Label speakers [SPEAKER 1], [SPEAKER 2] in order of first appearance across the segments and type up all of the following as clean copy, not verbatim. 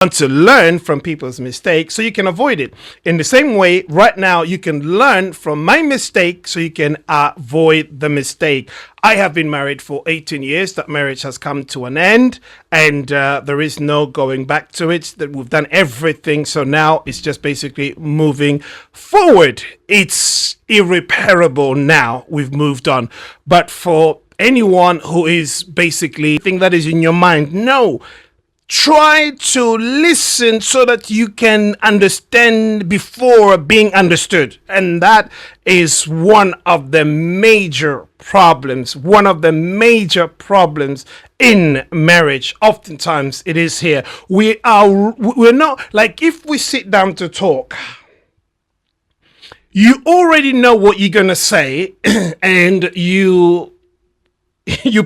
[SPEAKER 1] Want to learn from people's mistakes so you can avoid it. In the same way, right now, you can learn from my mistake so you can avoid the mistake. I have been married for 18 years. That marriage has come to an end, and there is no going back to it. That we've done everything. So now it's just basically moving forward. It's irreparable now. We've moved on. But for anyone who is basically think that is in your mind, no. Try to listen so that you can understand before being understood. And that is one of the major problems. One of the major problems in marriage. Oftentimes it is here. We're not like, if we sit down to talk, you already know what you're going to say and you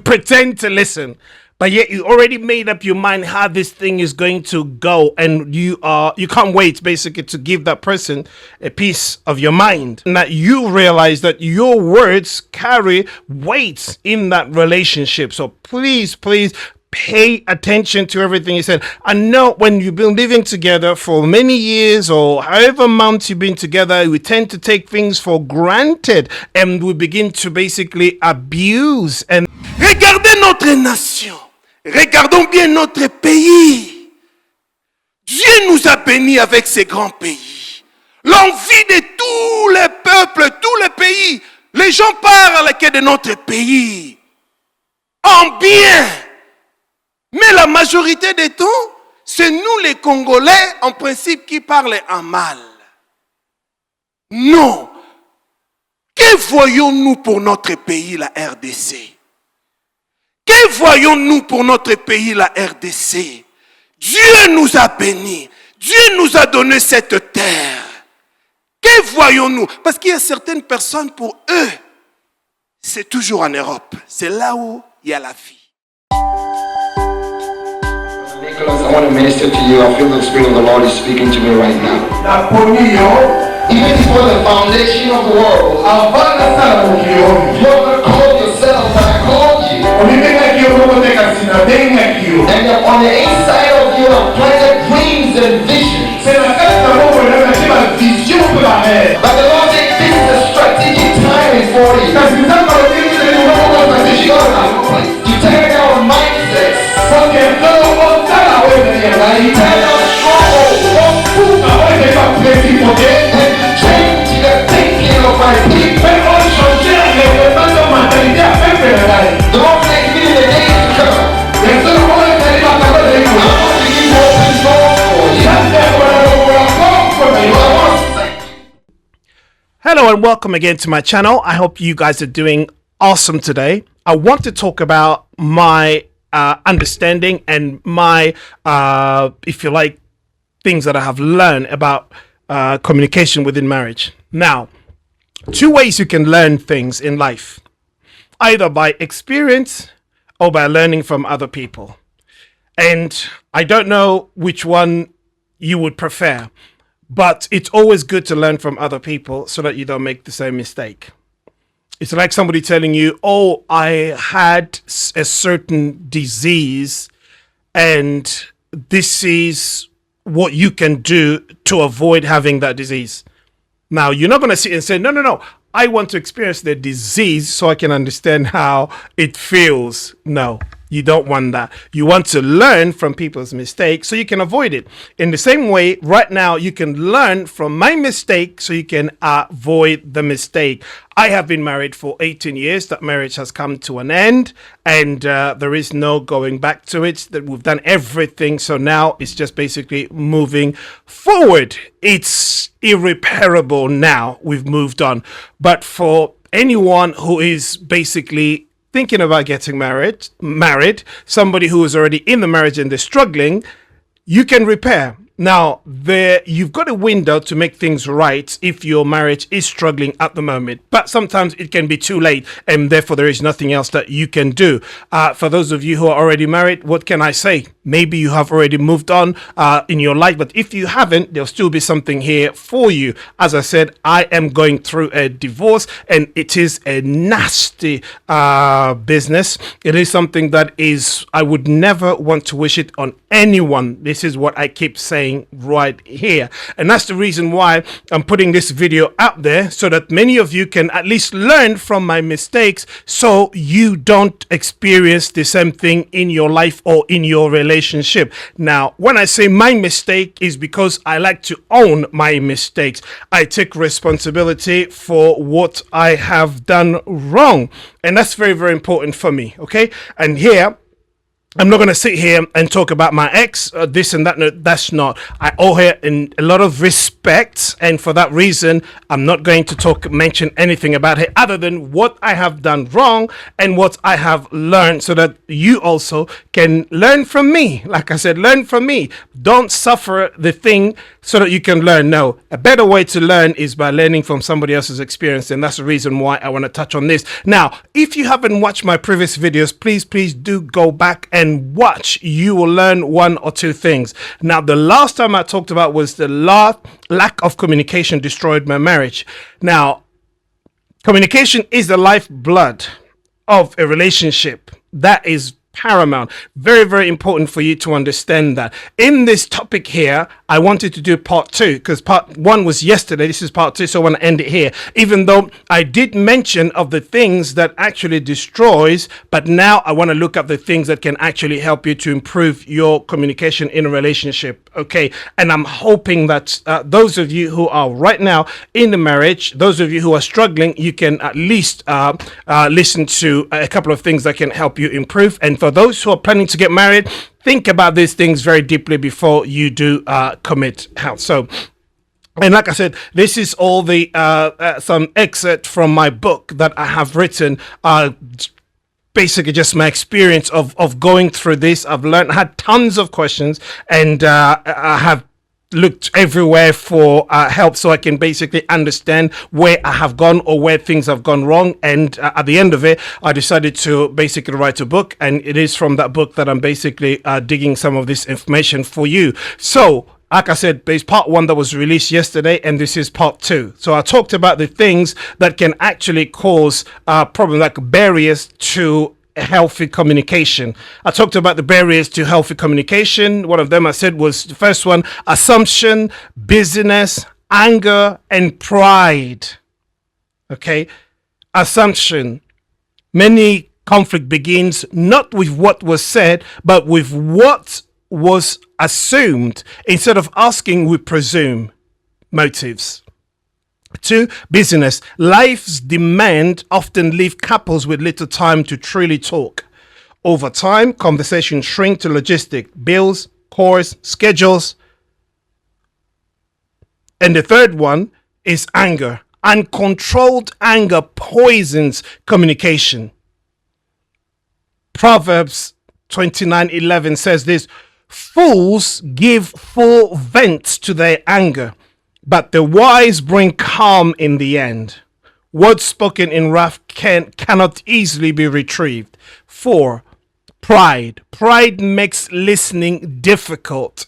[SPEAKER 1] pretend to listen. But yet you already made up your mind how this thing is going to go, and you can't wait basically to give that person a piece of your mind, and that you realize that your words carry weight in that relationship. So please pay attention to everything you said. I know when you've been living together for many years or however months you've been together, we tend to take things for granted and we begin to basically abuse. And
[SPEAKER 2] regardez notre nation. Regardons bien notre pays. Dieu nous a bénis avec ces grands pays. L'envie de tous les peuples, tous les pays. Les gens parlent que de notre pays en bien. Mais la majorité des temps, c'est nous les Congolais, en principe, qui parlent en mal. Non. Que voyons-nous pour notre pays, la RDC? Que voyons-nous pour notre pays, la RDC? Dieu nous a bénis. Dieu nous a donné cette terre. Que voyons-nous? Parce qu'il y a certaines personnes, pour eux, c'est toujours en Europe. C'est là où il y a la vie.
[SPEAKER 3] Nicholas, I want to minister to you. I feel the Spirit of the Lord is speaking to me right now. Even before the foundation of the world, you are going to call yourself when I called you. And on the inside of you are planted dreams and visions. But the Lord said this is a strategic timing for you. You tear down mindsets. You tear down strongholds. And change the thinking of my people. The Lord said even in the days to come, I'm going to give you open doors for you.
[SPEAKER 1] hello and welcome again to my channel. I hope you guys are doing awesome today. I want to talk about my understanding and my, if you like, things that I have learned about communication within marriage. Now, two ways you can learn things in life, either by experience or by learning from other people. And I don't know which one you would prefer, but it's always good to learn from other people so that you don't make the same mistake. It's like somebody telling you, oh, I had a certain disease and this is what you can do to avoid having that disease. Now, you're not going to sit and say, no, I want to experience the disease so I can understand how it feels. No, you don't want that. You want to learn from people's mistakes so you can avoid it. In the same way, right now, you can learn from my mistake so you can avoid the mistake. I have been married for 18 years. That marriage has come to an end, and there is no going back to it. That we've done everything. So now it's just basically moving forward. It's irreparable now. We've moved on. But for anyone who is basically thinking about getting married, somebody who is already in the marriage and they're struggling, you can repair. Now, you've got a window to make things right if your marriage is struggling at the moment. But sometimes it can be too late, and therefore there is nothing else that you can do. For those of you who are already married, what can I say? maybe you have already moved on in your life, but if you haven't, there'll still be something here for you. As I said, I am going through a divorce, and it is a nasty business. It is something that is, I would never want to wish it on anyone. This is what I keep saying right here, and that's the reason why I'm putting this video out there, so that many of you can at least learn from my mistakes, so you don't experience the same thing in your life or in your relationship. Now, when I say my mistake, is because I like to own my mistakes. I take responsibility for what I have done wrong, and that's very, very important for me. Okay, and here, I'm not going to sit here and talk about my ex, this and that. No, that's not. I owe her in a lot of respect, and for that reason, I'm not going to mention anything about her other than what I have done wrong and what I have learned, so that you also can learn from me. Like I said, learn from me. Don't suffer the thing so that you can learn. No, a better way to learn is by learning from somebody else's experience, and that's the reason why I want to touch on this. Now, if you haven't watched my previous videos, please do go back and watch. You will learn one or two things. Now, the last time I talked about was the lack of communication destroyed my marriage. Now, communication is the lifeblood of a relationship. That is paramount. Very, very important for you to understand that. In this topic here, I wanted to do part 2 because part 1 was yesterday. This is part 2, so I want to end it here. Even though I did mention of the things that actually destroys, but now I want to look at the things that can actually help you to improve your communication in a relationship. Okay, and I'm hoping that those of you who are right now in the marriage, those of you who are struggling, you can at least listen to a couple of things that can help you improve. And for those who are planning to get married, think about these things very deeply before you do commit house. So, and like I said, this is all the some excerpt from my book that I have written. Basically just my experience of going through this. I've had tons of questions, and I have looked everywhere for help, so I can basically understand where I have gone or where things have gone wrong. And at the end of it, I decided to basically write a book, and it is from that book that I'm basically digging some of this information for you. So, like I said, there's part 1 that was released yesterday, and this is part 2. So I talked about the things that can actually cause problems, like barriers to healthy communication. I talked about the barriers to healthy communication. One of them I said was the first one: assumption, busyness, anger, and pride. Okay, assumption. Many conflict begins not with what was said, but with what was assumed. Instead of asking, we presume. Motives. 2, business. Life's demand often leave couples with little time to truly talk. Over time, conversations shrink to logistic, bills, chores, schedules. And the third one is anger. Uncontrolled anger poisons communication. Proverbs 29:11 says this: fools give full vent to their anger, but the wise bring calm in the end. Words spoken in wrath cannot easily be retrieved. 4, pride. Pride makes listening difficult,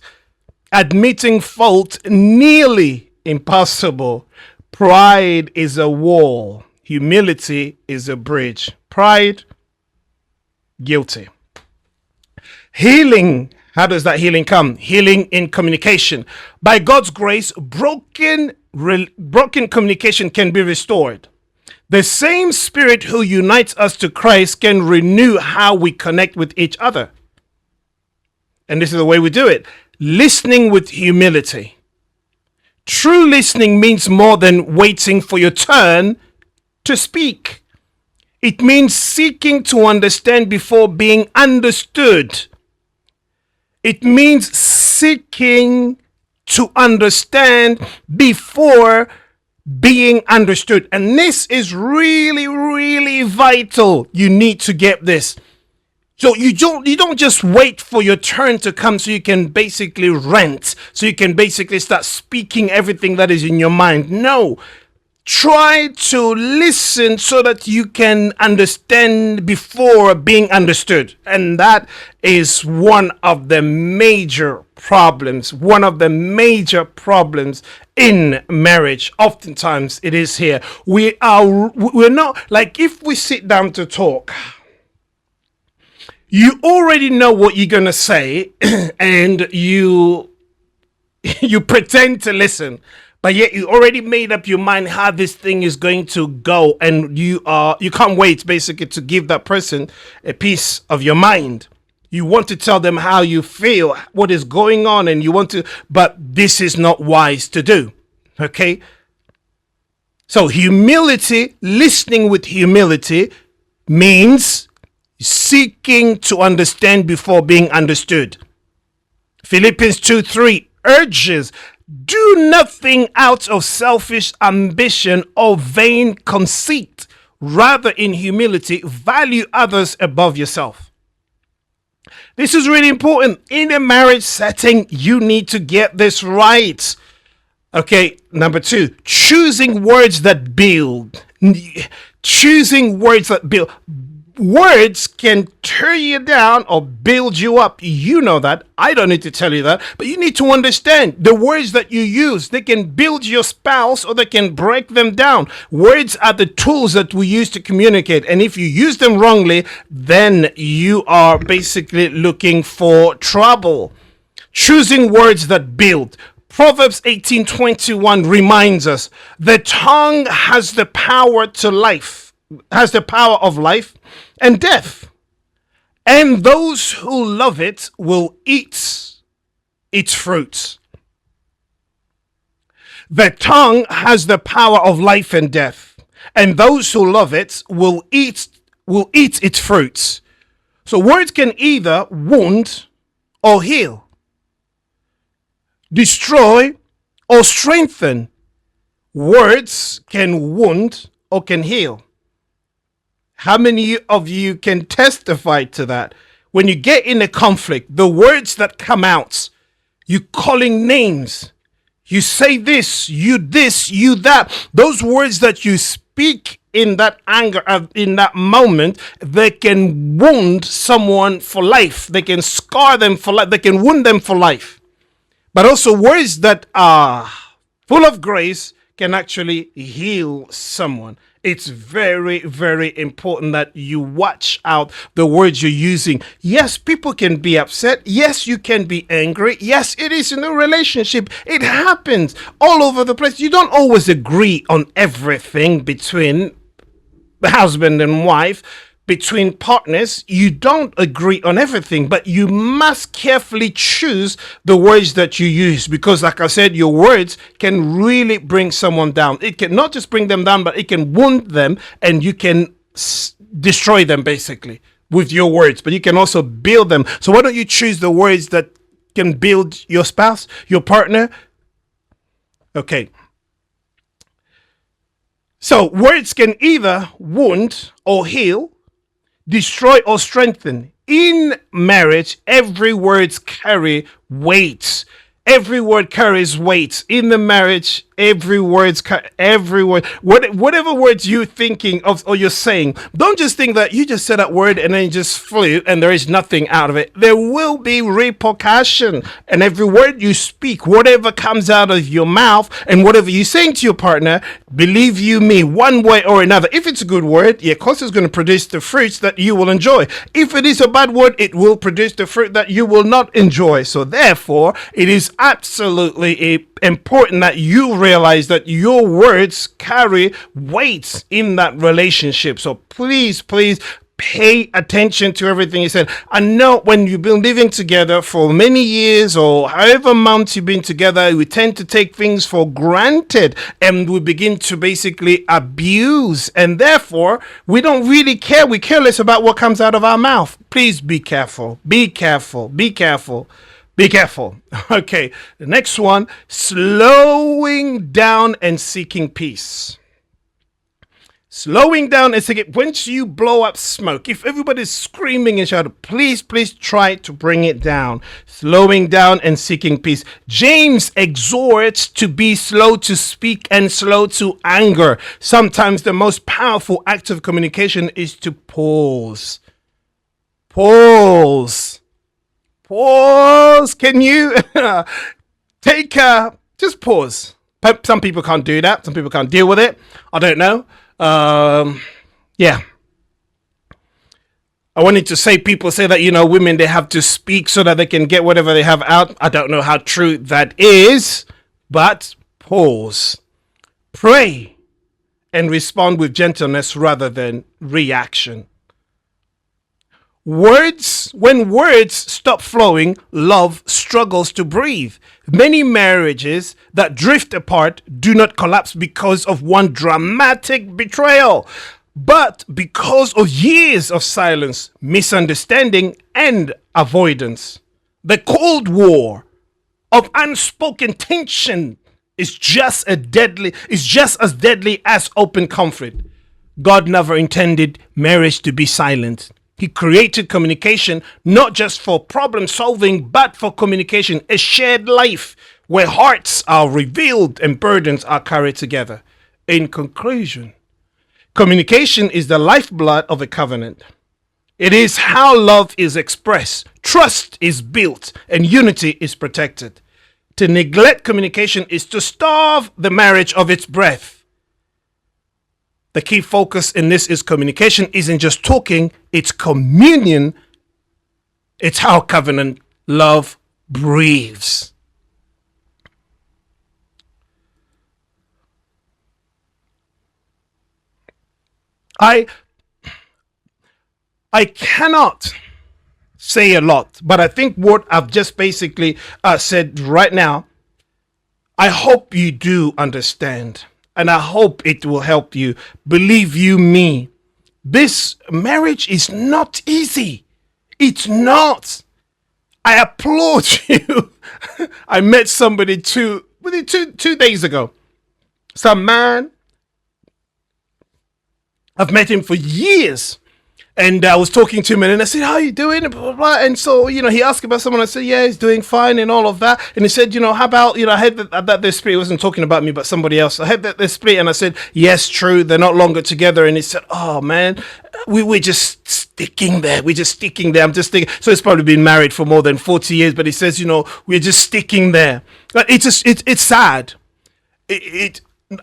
[SPEAKER 1] admitting fault nearly impossible. Pride is a wall. Humility is a bridge. Pride, guilty. Healing. How does that healing come? Healing in communication. By God's grace, broken communication can be restored. The same Spirit who unites us to Christ can renew how we connect with each other. And this is the way we do it. Listening with humility. True listening means more than waiting for your turn to speak. It means seeking to understand before being understood. It means seeking to understand before being understood. And this is really, really vital. You need to get this. So you don't just wait for your turn to come so you can basically rant, so you can basically start speaking everything that is in your mind. No. try to listen so that you can understand before being understood. And that is one of the major problems. One of the major problems in marriage. Oftentimes it is here. We're not, like, if we sit down to talk, you already know what you're going to say and you pretend to listen, but yet you already made up your mind how this thing is going to go, and you can't wait basically to give that person a piece of your mind. You want to tell them how you feel, what is going on, and you want to, but this is not wise to do. Okay? So humility, listening with humility, means seeking to understand before being understood. Philippians 2:3 urges, do nothing out of selfish ambition or vain conceit. Rather, in humility, value others above yourself. This is really important. In a marriage setting, you need to get this right. Okay, number 2, choosing words that build. Choosing words that build. Words can tear you down or build you up. You know that. I don't need to tell you that. But you need to understand the words that you use. They can build your spouse or they can break them down. Words are the tools that we use to communicate. And if you use them wrongly, then you are basically looking for trouble. Choosing words that build. Proverbs 18:21 reminds us the tongue has the power to life, has the power of life and death, and those who love it will eat its fruits. The tongue has the power of life and death, and those who love it will eat its fruits. So words can either wound or heal, destroy or strengthen. Words can wound or can heal. How many of you can testify to that? When you get in a conflict, the words that come out, you calling names, you say this, you that, those words that you speak in that anger, in that moment, they can wound someone for life. They can scar them for life. They can wound them for life. But also words that are full of grace can actually heal someone. It's very, very important that you watch out the words you're using. Yes, people can be upset. Yes, you can be angry. Yes, it is in a relationship. It happens all over the place. You don't always agree on everything between the husband and wife. Between partners, you don't agree on everything, but you must carefully choose the words that you use, because like I said, your words can really bring someone down. It can not just bring them down, but it can wound them, and you can destroy them basically with your words, but you can also build them. So why don't you choose the words that can build your spouse, your partner? Okay. So words can either wound or heal, destroy or strengthen. In marriage, every word carry weight. Every word carries weight. In the marriage, every word, whatever words you're thinking of or you're saying, don't just think that you just said that word and then it just flew and there is nothing out of it. There will be repercussion, and every word you speak, whatever comes out of your mouth and whatever you're saying to your partner, believe you me, one way or another, if it's a good word, yeah, of course it's going to produce the fruits that you will enjoy. If it is a bad word, it will produce the fruit that you will not enjoy. So therefore, it is absolutely important that you realize that your words carry weight in that relationship. So please pay attention to everything you said. I know when you've been living together for many years or however months you've been together, we tend to take things for granted and we begin to basically abuse, and therefore we don't really care. We care less about what comes out of our mouth. Please be careful. Be careful. Be careful. Be careful. Okay, the next one, slowing down and seeking peace. Slowing down and saying, once you blow up smoke, if everybody's screaming and shouting, please try to bring it down. Slowing down and seeking peace. James exhorts to be slow to speak and slow to anger. Sometimes the most powerful act of communication is to pause. Pause. Can you just pause? Some people can't do that. Some people can't deal with it. I don't know. Yeah. I wanted to say, people say that, women, they have to speak so that they can get whatever they have out. I don't know how true that is, but pause. Pray and respond with gentleness rather than reaction. When words stop flowing, love struggles to breathe. Many marriages that drift apart do not collapse because of one dramatic betrayal, but because of years of silence, misunderstanding, and avoidance. The Cold War of unspoken tension is just as deadly as open conflict. God never intended marriage to be silent. He created communication not just for problem solving, but for communication, a shared life where hearts are revealed and burdens are carried together. In conclusion, communication is the lifeblood of a covenant. It is how love is expressed, trust is built, and unity is protected. To neglect communication is to starve the marriage of its breath. The key focus in this is communication isn't just talking, it's communion. It's how covenant love breathes. I cannot say a lot, but I think what I've just basically said right now, I hope you do understand. And I hope it will help you. Believe you me, this marriage is not easy. It's not. I applaud you. I met somebody two days ago. Some man. I've met him for years. And I was talking to him and I said, how are you doing? Blah, blah, blah. And so, he asked about someone. I said, yeah, he's doing fine and all of that. And he said, how about, I heard that they're split. He wasn't talking about me, but somebody else. I heard that they're split. And I said, yes, true. They're not longer together. And he said, oh, man, we're just sticking there. We're just sticking there. I'm just thinking. So he's probably been married for more than 40 years. But he says, we're just sticking there. It's sad.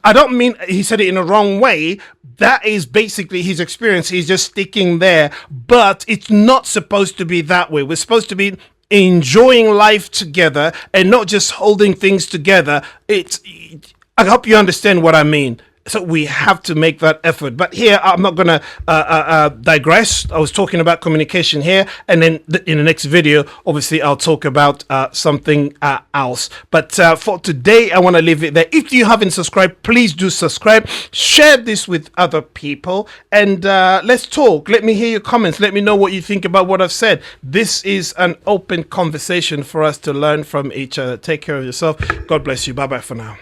[SPEAKER 1] I don't mean he said it in a wrong way. That is basically his experience. He's just sticking there. But it's not supposed to be that way. We're supposed to be enjoying life together and not just holding things together. I hope you understand what I mean. So we have to make that effort. But here, I'm not going to digress. I was talking about communication here. And then in the next video, obviously, I'll talk about something else. But for today, I want to leave it there. If you haven't subscribed, please do subscribe. Share this with other people. And let's talk. Let me hear your comments. Let me know what you think about what I've said. This is an open conversation for us to learn from each other. Take care of yourself. God bless you. Bye-bye for now.